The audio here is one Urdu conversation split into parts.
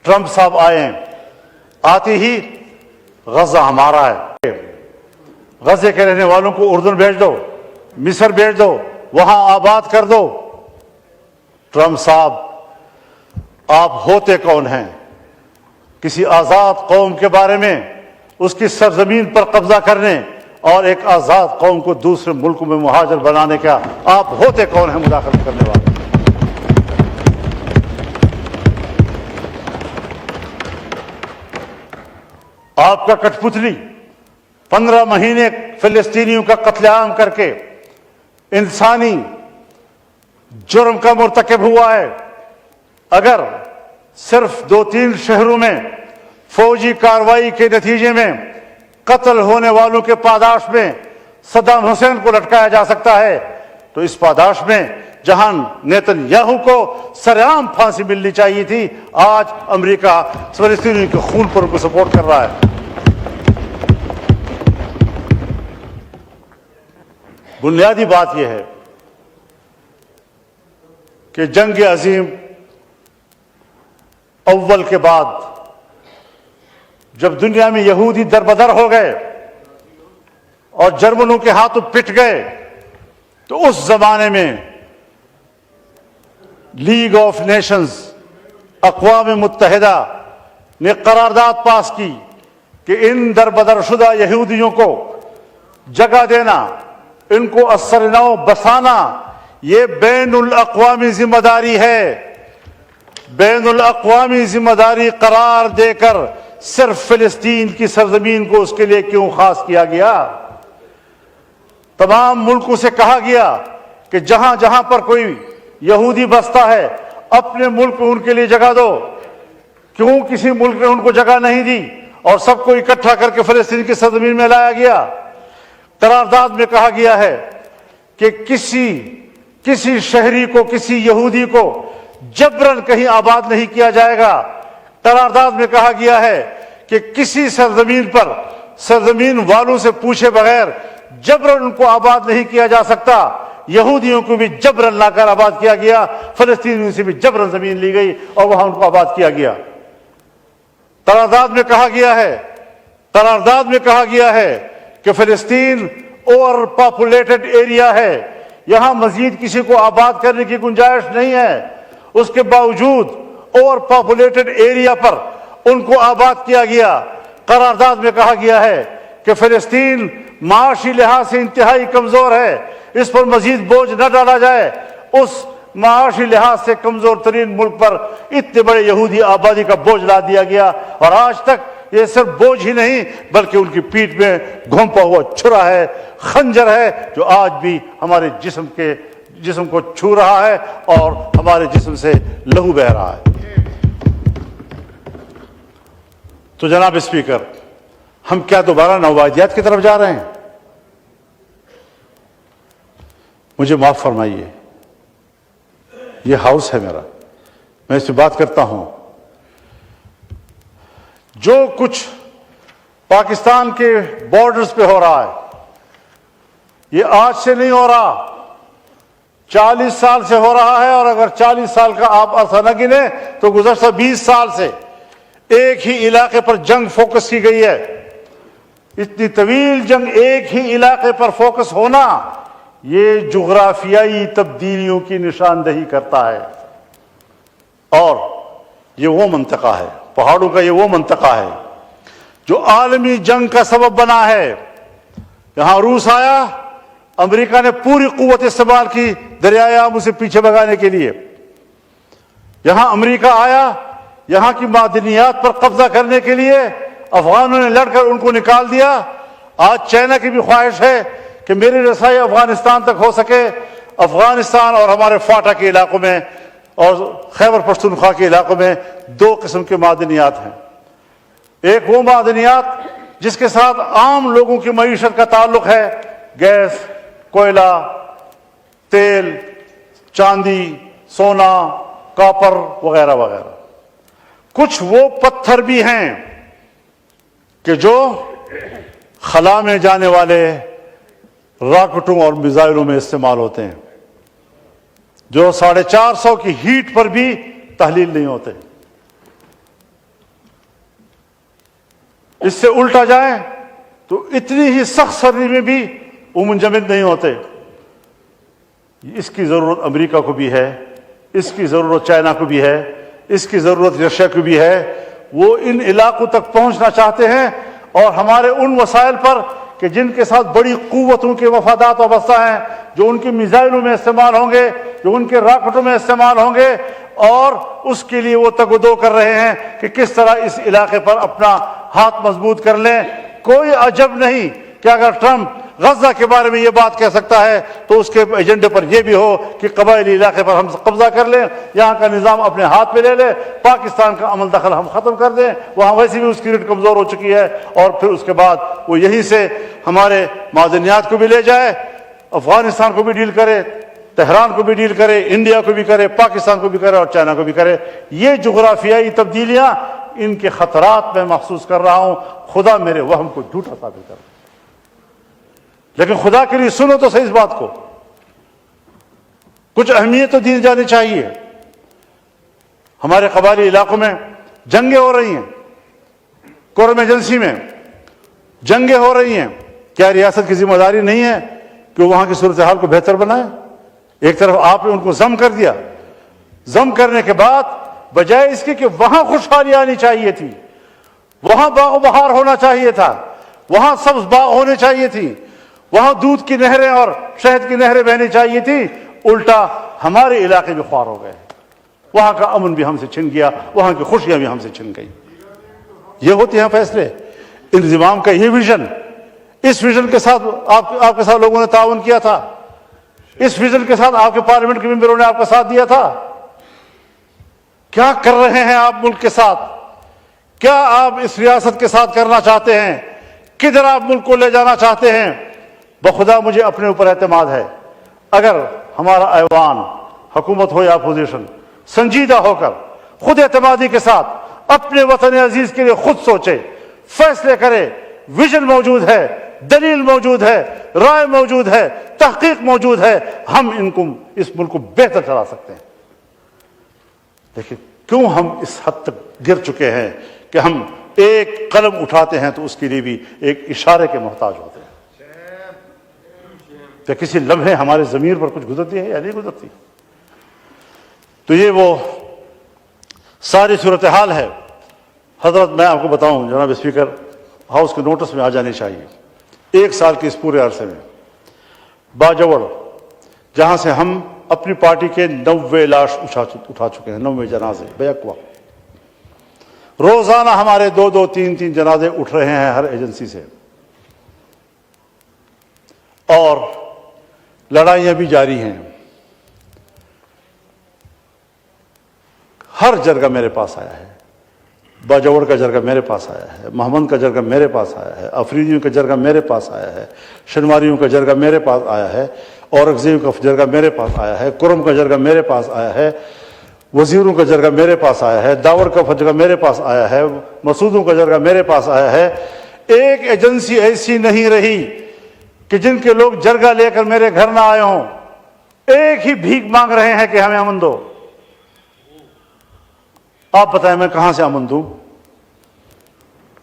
ٹرمپ صاحب آئے ہیں، آتے ہی غزہ ہمارا ہے، غزے کے رہنے والوں کو اردن بھیج دو، مصر بھیج دو، وہاں آباد کر دو۔ ٹرمپ صاحب، آپ ہوتے کون ہیں؟ کسی آزاد قوم کے بارے میں، اس کی سرزمین پر قبضہ کرنے اور ایک آزاد قوم کو دوسرے ملکوں میں مہاجر بنانے کا آپ ہوتے کون ہیں مداخلت کرنے والے؟ آپ کا کٹھ پتلی 15 مہینے فلسطینیوں کا قتل عام کر کے انسانی جرم کا مرتکب ہوا ہے۔ اگر صرف 2-3 شہروں میں فوجی کارروائی کے نتیجے میں قتل ہونے والوں کے پاداش میں صدام حسین کو لٹکایا جا سکتا ہے، تو اس پاداش میں جہاں نیتن یاہو کو سرعام پھانسی ملنی چاہیے تھی، آج امریکہ فلسطینیوں کے خون پر ان کو سپورٹ کر رہا ہے۔ بنیادی بات یہ ہے کہ جنگ عظیم اول کے بعد جب دنیا میں یہودی دربدر ہو گئے اور جرمنوں کے ہاتھوں پٹ گئے، تو اس زمانے میں لیگ آف نیشنز، اقوام متحدہ نے قرارداد پاس کی کہ ان دربدر شدہ یہودیوں کو جگہ دینا، ان کو اثر نو بسانا، یہ بین الاقوامی ذمہ داری ہے۔ بین الاقوامی ذمہ داری قرار دے کر صرف فلسطین کی سرزمین کو اس کے لیے کیوں خاص کیا گیا؟ تمام ملکوں سے کہا گیا کہ جہاں جہاں پر کوئی یہودی بستا ہے اپنے ملک میں ان کے لیے جگہ دو۔ کیوں کسی ملک نے ان کو جگہ نہیں دی اور سب کو اکٹھا کر کے فلسطین کی سرزمین میں لایا گیا؟ قرارداد میں کہا گیا ہے کہ کسی شہری کو، کسی یہودی کو جبراً کہیں آباد نہیں کیا جائے گا۔ قرارداد میں کہا گیا ہے کہ کسی سرزمین پر سرزمین والوں سے پوچھے بغیر جبراً ان کو آباد نہیں کیا جا سکتا۔ یہودیوں کو بھی جبراً لا کر آباد کیا گیا، فلسطینیوں سے بھی جبراً زمین لی گئی اور وہاں ان کو آباد کیا گیا۔ قرارداد میں کہا گیا ہے کہ فلسطین اوور پاپولیٹڈ ایریا ہے، یہاں مزید کسی کو آباد کرنے کی گنجائش نہیں ہے۔ اس کے باوجود اوور پاپولیٹڈ ایریا پر ان کو آباد کیا گیا۔ قرارداد میں کہا گیا ہے کہ فلسطین معاشی لحاظ سے انتہائی کمزور ہے، اس پر مزید بوجھ نہ ڈالا جائے۔ اس معاشی لحاظ سے کمزور ترین ملک پر اتنے بڑے یہودی آبادی کا بوجھ لا دیا گیا، اور آج تک یہ صرف بوجھ ہی نہیں بلکہ ان کی پیٹھ میں گھونپا ہوا چھرا ہے، خنجر ہے، جو آج بھی ہمارے جسم کو چھو رہا ہے اور ہمارے جسم سے لہو بہہ رہا ہے۔ تو جناب اسپیکر، ہم کیا دوبارہ نوآبادیات کی طرف جا رہے ہیں؟ مجھے معاف فرمائیے، یہ ہاؤس ہے میرا، میں اس سے بات کرتا ہوں۔ جو کچھ پاکستان کے بارڈرز پہ ہو رہا ہے، یہ آج سے نہیں ہو رہا، 40 سال سے ہو رہا ہے، اور اگر 40 سال کا آپ عرصہ نہ گنے تو گزشتہ 20 سال سے ایک ہی علاقے پر جنگ فوکس کی گئی ہے۔ اتنی طویل جنگ ایک ہی علاقے پر فوکس ہونا، یہ جغرافیائی تبدیلیوں کی نشاندہی کرتا ہے، اور یہ وہ منطقہ ہے، پہاڑوں کا یہ وہ منطقہ ہے جو عالمی جنگ کا سبب بنا ہے۔ یہاں روس آیا، امریکہ نے پوری قوت استعمال کی دریائے آمو سے پیچھے بھگانے کے لیے۔ یہاں امریکہ آیا، یہاں کی معدنیات پر قبضہ کرنے کے لیے افغانوں نے لڑ کر ان کو نکال دیا۔ آج چائنا کی بھی خواہش ہے کہ میری رسائی افغانستان تک ہو سکے۔ افغانستان اور ہمارے فاٹا کے علاقوں میں اور خیبر پختونخوا کے علاقوں میں 2 قسم کے معدنیات ہیں۔ ایک وہ معدنیات جس کے ساتھ عام لوگوں کی معیشت کا تعلق ہے، گیس، کوئلہ، تیل، چاندی، سونا، کاپر وغیرہ وغیرہ۔ کچھ وہ پتھر بھی ہیں کہ جو خلا میں جانے والے راکٹوں اور میزائلوں میں استعمال ہوتے ہیں، جو 450 کی ہیٹ پر بھی تحلیل نہیں ہوتے۔ اس سے الٹا جائیں تو اتنی ہی سخت سردی میں بھی وہ منجمد نہیں ہوتے. اس کی ضرورت امریکہ کو بھی ہے, اس کی ضرورت چائنا کو بھی ہے, اس کی ضرورت رشیا کو بھی ہے. وہ ان علاقوں تک پہنچنا چاہتے ہیں اور ہمارے ان وسائل پر کہ جن کے ساتھ بڑی قوتوں کے مفادات وابستہ ہیں, جو ان کی میزائلوں میں استعمال ہوں گے, جو ان کے راکٹوں میں استعمال ہوں گے, اور اس کے لیے وہ تگ و دو کر رہے ہیں کہ کس طرح اس علاقے پر اپنا ہاتھ مضبوط کر لیں. کوئی عجب نہیں کہ اگر ٹرمپ غزہ کے بارے میں یہ بات کہہ سکتا ہے تو اس کے ایجنڈے پر یہ بھی ہو کہ قبائلی علاقے پر ہم قبضہ کر لیں, یہاں کا نظام اپنے ہاتھ میں لے لیں, پاکستان کا عمل دخل ہم ختم کر دیں. وہاں ویسے بھی اس کی ریٹ کمزور ہو چکی ہے, اور پھر اس کے بعد وہ یہیں سے ہمارے معدنیات کو بھی لے جائے, افغانستان کو بھی ڈیل کرے, تہران کو بھی ڈیل کرے, انڈیا کو بھی کرے, پاکستان کو بھی کرے اور چائنا کو بھی کرے. یہ جغرافیائی تبدیلیاں, ان کے خطرات میں محسوس کر رہا ہوں. خدا میرے وہم کو جھوٹا ثابت کر, لیکن خدا کے لیے سنو تو صحیح اس بات کو. کچھ اہمیت تو دی جانی چاہیے. ہمارے قبائلی علاقوں میں جنگیں ہو رہی ہیں, کورم ایجنسی میں جنگیں ہو رہی ہیں. کیا ریاست کی ذمہ داری نہیں ہے کہ وہاں کی صورتحال کو بہتر بنائے؟ ایک طرف آپ نے ان کو ضم کر دیا, ضم کرنے کے بعد بجائے اس کے کہ وہاں خوشحالی آنی چاہیے تھی, وہاں باغ و بہار ہونا چاہیے تھا, وہاں سبز باغ ہونے چاہیے تھی, وہاں دودھ کی نہریں اور شہد کی نہریں بہنی چاہیے تھی, الٹا ہمارے علاقے بھی خوار ہو گئے. وہاں کا امن بھی ہم سے چھن گیا, وہاں کی خوشیاں بھی ہم سے چھن گئی. یہ ہوتے ہیں فیصلے. انضمام کا یہ ویژن, اس ویژن کے ساتھ آپ کے ساتھ لوگوں نے تعاون کیا تھا, اس ویژن کے ساتھ آپ کے پارلیمنٹ کے ممبروں نے آپ کا ساتھ دیا تھا. کیا کر رہے ہیں آپ ملک کے ساتھ؟ کیا آپ اس ریاست کے ساتھ کرنا چاہتے ہیں؟ کدھر آپ ملک کو لے جانا چاہتے ہیں؟ بخدا مجھے اپنے اوپر اعتماد ہے. اگر ہمارا ایوان, حکومت ہو یا اپوزیشن, سنجیدہ ہو کر خود اعتمادی کے ساتھ اپنے وطن عزیز کے لیے خود سوچے, فیصلے کرے, ویژن موجود ہے, دلیل موجود ہے, رائے موجود ہے, تحقیق موجود ہے, ہم اس ملک کو بہتر چلا سکتے ہیں. لیکن کیوں ہم اس حد تک گر چکے ہیں کہ ہم ایک قلم اٹھاتے ہیں تو اس کے لیے بھی ایک اشارے کے محتاج ہوتے ہیں. کہ کسی لمحے ہمارے ضمیر پر کچھ گزرتی ہے یا نہیں گزرتی. تو یہ وہ ساری صورتحال ہے. حضرت میں آپ کو بتاؤں, جناب اسپیکر, ہاؤس کے نوٹس میں آ جانی چاہیے. 1 سال کے اس پورے عرصے میں باجوڑ, جہاں سے ہم اپنی پارٹی کے 90 لاش اٹھا چکے ہیں, 90 جنازے بیک وقت. روزانہ ہمارے 2-2, 3-3 جنازے اٹھ رہے ہیں ہر ایجنسی سے, اور لڑائیاں بھی جاری ہیں. ہر جرگہ میرے پاس آیا ہے. باجوڑ کا جرگہ میرے پاس آیا ہے, محمد کا جرگہ میرے پاس آیا ہے, افریدیوں کا جرگہ میرے پاس آیا ہے, شنواریوں کا جرگہ میرے پاس آیا ہے, اورنگزیب کا جرگہ میرے پاس آیا ہے, کرم کا جرگہ میرے پاس آیا ہے, وزیروں کا جرگہ میرے پاس آیا ہے, داور کا جرگہ میرے پاس آیا ہے, مسعودوں کا جرگہ میرے پاس آیا ہے. ایک ایجنسی ایسی نہیں رہی کہ جن کے لوگ جرگہ لے کر میرے گھر نہ آئے ہوں. ایک ہی بھیک مانگ رہے ہیں کہ ہمیں امن دو. آپ بتائیں میں کہاں سے امن دوں؟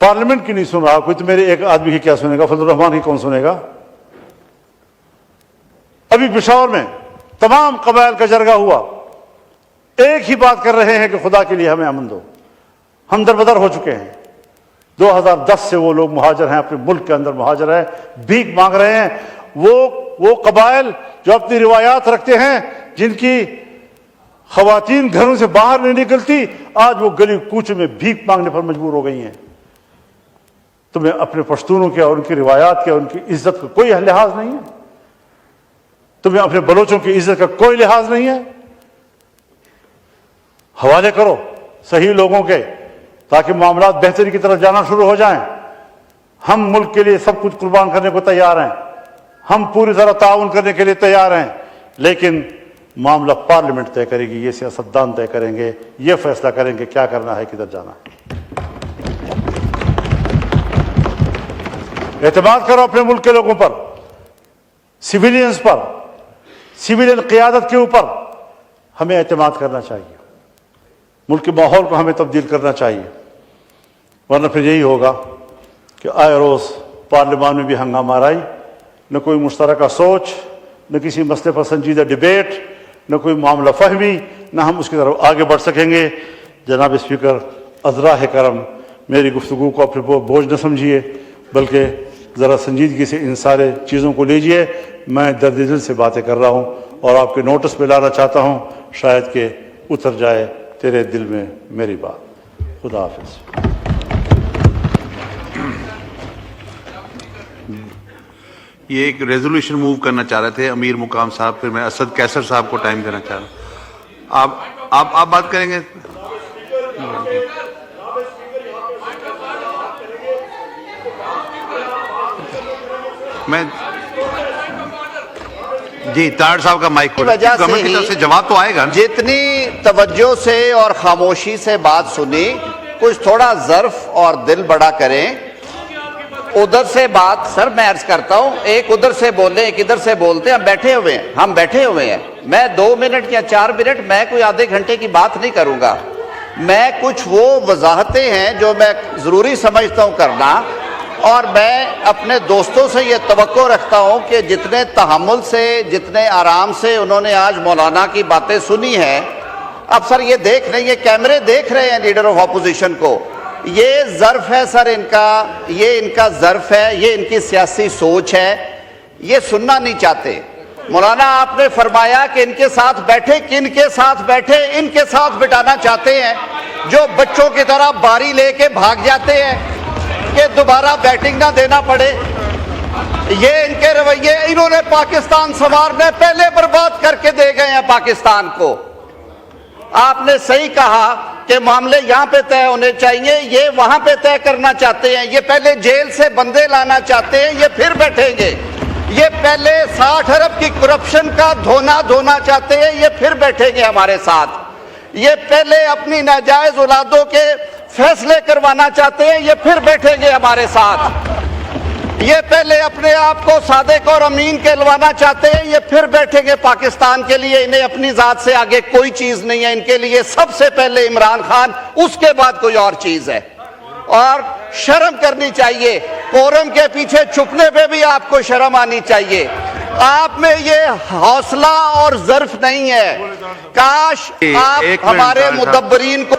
پارلیمنٹ کی نہیں سن رہا کوئی, تو میرے ایک آدمی کی کیا سنے گا؟ فضل الرحمان کی کون سنے گا؟ ابھی پشاور میں تمام قبائل کا جرگہ ہوا, ایک ہی بات کر رہے ہیں کہ خدا کے لیے ہمیں امن دو. ہم دربدر ہو چکے ہیں. 2010 سے وہ لوگ مہاجر ہیں, اپنے ملک کے اندر مہاجر ہیں, بھیک مانگ رہے ہیں. وہ قبائل جو اپنی روایات رکھتے ہیں, جن کی خواتین گھروں سے باہر نہیں نکلتی, آج وہ گلی کوچے میں بھیک مانگنے پر مجبور ہو گئی ہیں. تمہیں اپنے پشتونوں کے اور ان کی روایات کے اور ان کی عزت کا کوئی لحاظ نہیں ہے؟ تمہیں اپنے بلوچوں کی عزت کا کوئی لحاظ نہیں ہے؟ حوالے کرو صحیح لوگوں کے, تاکہ معاملات بہتری کی طرف جانا شروع ہو جائیں. ہم ملک کے لیے سب کچھ قربان کرنے کو تیار ہیں, ہم پوری طرح تعاون کرنے کے لیے تیار ہیں, لیکن معاملہ پارلیمنٹ طے کرے گی, یہ سیاستدان طے کریں گے, یہ فیصلہ کریں گے کیا کرنا ہے, کدھر جانا ہے. اعتماد کرو اپنے ملک کے لوگوں پر, سویلینز پر, سویلین قیادت کے اوپر. ہمیں اعتماد کرنا چاہیے, ملک کے ماحول کو ہمیں تبدیل کرنا چاہیے, ورنہ پھر یہی ہوگا کہ آئے روز پارلیمان میں بھی ہنگامہ آرائی، نہ کوئی مشترکہ سوچ، نہ کسی مسئلے پر سنجیدہ ڈیبیٹ، نہ کوئی معاملہ فہمی، نہ ہم اس کی طرف آگے بڑھ سکیں گے۔ جناب اسپیکر، عذراء کرم، میری گفتگو کو اپنے بوجھ نہ سمجھیے، بلکہ ذرا سنجیدگی سے ان سارے چیزوں کو لیجئے۔ میں درد دل سے باتیں کر رہا ہوں اور آپ کے نوٹس پہ لانا چاہتا ہوں، شاید کہ اتر جائے تیرے دل میں میری بات۔ خدا حافظ۔ یہ ایک ریزولوشن موو کرنا چاہ رہے تھے امیر مقام صاحب، پھر میں اسد کیسر صاحب کو ٹائم دینا چاہ رہا ہوں۔ آپ بات کریں گے؟ میں جی تاڑ صاحب کا مائک گورنمنٹ کی طرف سے جواب تو آئے گا۔ جتنی توجہ سے اور خاموشی سے بات سنی، کچھ تھوڑا ظرف اور دل بڑا کریں۔ ادھر سے بات، سر میں عرض کرتا ہوں، ایک ادھر سے بولیں ایک ادھر سے بولتے، ہم بیٹھے ہوئے ہیں۔ میں 2 منٹ یا 4 منٹ، میں کوئی آدھے گھنٹے کی بات نہیں کروں گا۔ میں کچھ وہ وضاحتیں ہیں جو میں ضروری سمجھتا ہوں کرنا، اور میں اپنے دوستوں سے یہ توقع رکھتا ہوں کہ جتنے تحمل سے، جتنے آرام سے انہوں نے آج مولانا کی باتیں سنی ہیں، اب سر یہ دیکھ رہے ہیں، یہ کیمرے دیکھ رہے ہیں لیڈر آف اپوزیشن کو، یہ ظرف ہے سر ان کا، یہ ان کا ظرف ہے، یہ ان کی سیاسی سوچ ہے، یہ سننا نہیں چاہتے۔ مولانا آپ نے فرمایا کہ ان کے ساتھ بیٹھے، کن کے ساتھ بیٹھے؟ ان کے ساتھ بٹانا چاہتے ہیں جو بچوں کی طرح باری لے کے بھاگ جاتے ہیں کہ دوبارہ بیٹنگ نہ دینا پڑے۔ یہ ان کے رویے، انہوں نے پاکستان سنوارنے پہلے برباد کر کے دے گئے ہیں پاکستان کو۔ آپ نے صحیح کہا کہ معاملے یہاں پہ طے ہونے چاہیے، یہ وہاں پہ طے کرنا چاہتے ہیں۔ یہ پہلے جیل سے بندے لانا چاہتے ہیں، یہ پھر بیٹھیں گے۔ یہ پہلے 60 ارب کی کرپشن کا دھونا چاہتے ہیں، یہ پھر بیٹھیں گے ہمارے ساتھ۔ یہ پہلے اپنی ناجائز اولادوں کے فیصلے کروانا چاہتے ہیں، یہ پھر بیٹھیں گے ہمارے ساتھ۔ یہ پہلے اپنے آپ کو صادق اور امین کہلوانا چاہتے ہیں، یہ پھر بیٹھیں گے پاکستان کے لیے۔ انہیں اپنی ذات سے آگے کوئی چیز نہیں ہے، ان کے لیے سب سے پہلے عمران خان، اس کے بعد کوئی اور چیز ہے۔ اور شرم کرنی چاہیے، کورم کے پیچھے چھپنے پہ بھی آپ کو شرم آنی چاہیے۔ آپ میں یہ حوصلہ اور ظرف نہیں ہے۔ کاش آپ ہمارے مدبرین کو